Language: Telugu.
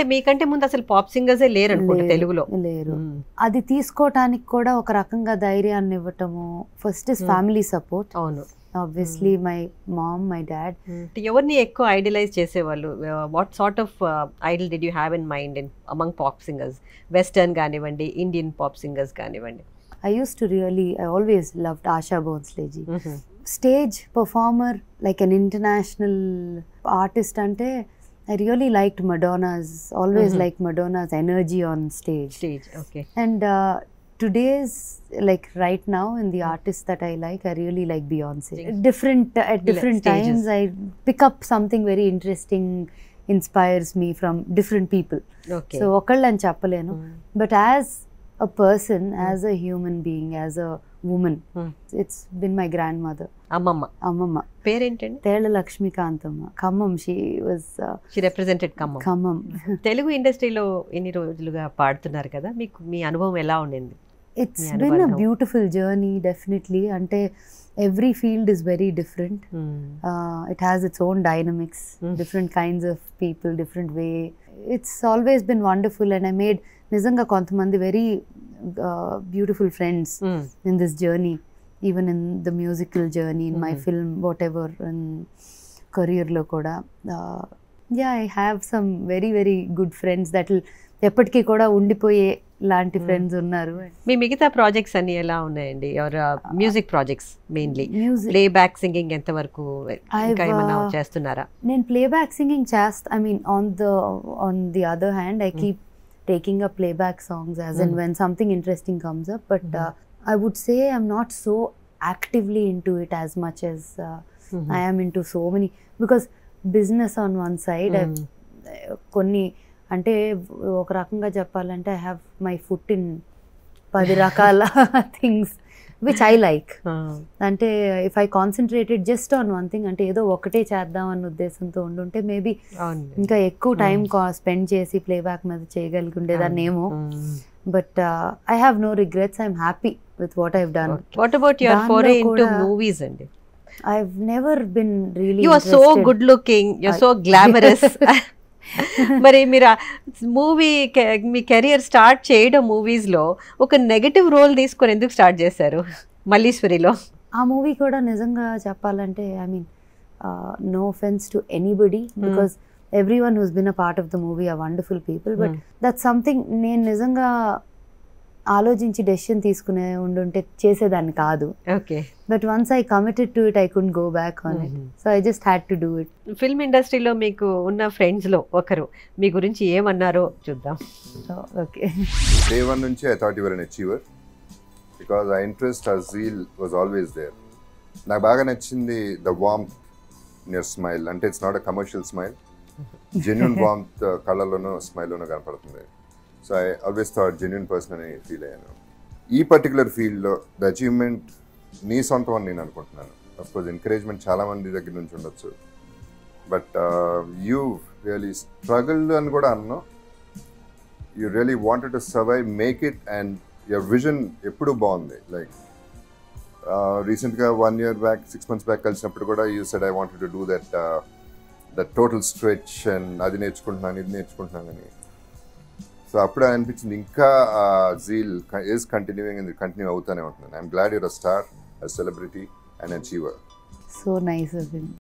అంటే మీకంటే ముందు అసలు పాప్ సింగర్సే లేరు అనుకుంటా తెలుగులో. లేరు. అది తీసుకోవటానికి కూడా ఒక రకంగా ధైర్యాన్ని ఇవ్వటము. First is family support. అవును, obviously my mom, my dad. ఎవరిని ఎక్కువ ఐడలైజ్ చేసేవాళ్ళు? What sort of idol did you have in mind in among pop singers? Western కానివ్వండి, ఇండియన్ పాప్ సింగర్స్ కానివ్వండి. I always loved Asha Bhonsle ji. Stage performer, like an international artist ante, I really liked always liked Madonna's energy on stage. Okay. And today's, like right now in the artists that I really like Beyonce. At different times I pick up something very interesting, inspires me from different people. Okay. So okallan cheppalenu, but as a person, as a human being, as a woman, it's been my grandmother. Ammamma. పేరేంటండి? తేళ్ల లక్ష్మీకాంతమ్మ. ఖమ్మం. she represented Khammam. తెలుగు ఇండస్ట్రీలో ఎన్ని రోజులుగా పాడుతున్నారు కదా, మీకు మీ అనుభవం ఎలా ఉండింది? It's been a beautiful journey, definitely. Ante every field is very different. It has its own dynamics, different kinds of people, different way. It's always been wonderful, and I made nizanga kontamandi very beautiful friends in this journey, even in the musical journey, in my film, whatever, and career lo kuda. Yeah, I have some very very good friends that will ఎప్పటికీ కూడా ఉండిపోయే లాంటి ఫ్రెండ్స్ ఉన్నారు. మీ మిగతా ప్రాజెక్ట్స్ అన్ని ఎలా ఉన్నాయండి? Your music projects mainly play back singing ఎంత వరకు ఇంకా ఏమైనా చేస్తున్నారా? నేను play back singing I mean on the other hand, I keep taking up playback songs as in when something interesting comes up, but I would say I'm not so actively into it as much as I am into so many, because business on one side, కొన్ని అంటే ఒక రకంగా చెప్పాలంటే I have my foot in 10 రకాల థింగ్స్ విచ్ ఐ లైక్. అంటే if I concentrated just on one thing, అంటే ఏదో ఒకటే చేద్దాం అన్న ఉద్దేశంతో ఉండుంటే మేబీ ఇంకా ఎక్కువ టైం స్పెండ్ చేసి ప్లేబ్యాక్ మీద చేయగలిగి ఉండేదాన్ని ఏమో. But I have no regrets. I'm happy with what I have done. What about your foray into movies అండి? I've never been really You are so good looking, you're so glamorous. మరి మీరు మూవీ మీ కెరియర్ స్టార్ట్ చేయడం మూవీస్లో ఒక నెగటివ్ రోల్ తీసుకొని ఎందుకు స్టార్ట్ చేశారు మల్లీశ్వరిలో? ఆ మూవీ కూడా నిజంగా చెప్పాలంటే, I mean no offense to anybody, because everyone who's been a part of the movie are wonderful people, but that's something నేను నిజంగా ఆలోచించి డెసిషన్ తీసుకునే ఉండుంటే చేసేదాన్ని కాదు. Okay. But once I committed to it, I couldn't go back on it, so I just had to do it. Film ఇండస్ట్రీలో మీకు ఉన్న ఫ్రెండ్స్లో ఒకరు మీ గురించి ఏమన్నారో చూద్దాం. ఓకే. Day one నుంచి I thought you were an achiever, because our interest, our zeal was always there. నాకు బాగా నచ్చింది the warmth in your smile. అంటే it's not a commercial smile, genuine warmth కళ్ళలోనూ స్మైల్లోనూ కనపడుతుంది. So I always thought genuine person అని ఫీల్ అయ్యాను. ఈ పర్టికులర్ ఫీల్డ్లో ద అచీవ్మెంట్ నీ సొంతం అని నేను అనుకుంటున్నాను. అఫ్కోర్స్ ఎంకరేజ్మెంట్ చాలామంది దగ్గర నుంచి ఉండొచ్చు, బట్ యూ రియలీ స్ట్రగుల్డ్ అని కూడా అన్నాను. You really wanted to survive, make it, and your vision ఎప్పుడు బాగుంది. లైక్ రీసెంట్గా 1 year బ్యాక్, 6 months బ్యాక్ కలిసినప్పుడు కూడా you said I wanted to do that total stretch, and అది నేర్చుకుంటున్నాను, ఇది నేర్చుకుంటున్నాను అని. సో అప్పుడే అనిపించింది ఇంకా zeal is continuing, and continue అవుతూనే ఉంటుంది. I'm glad you're a star, a celebrity, and achiever. So nice of him.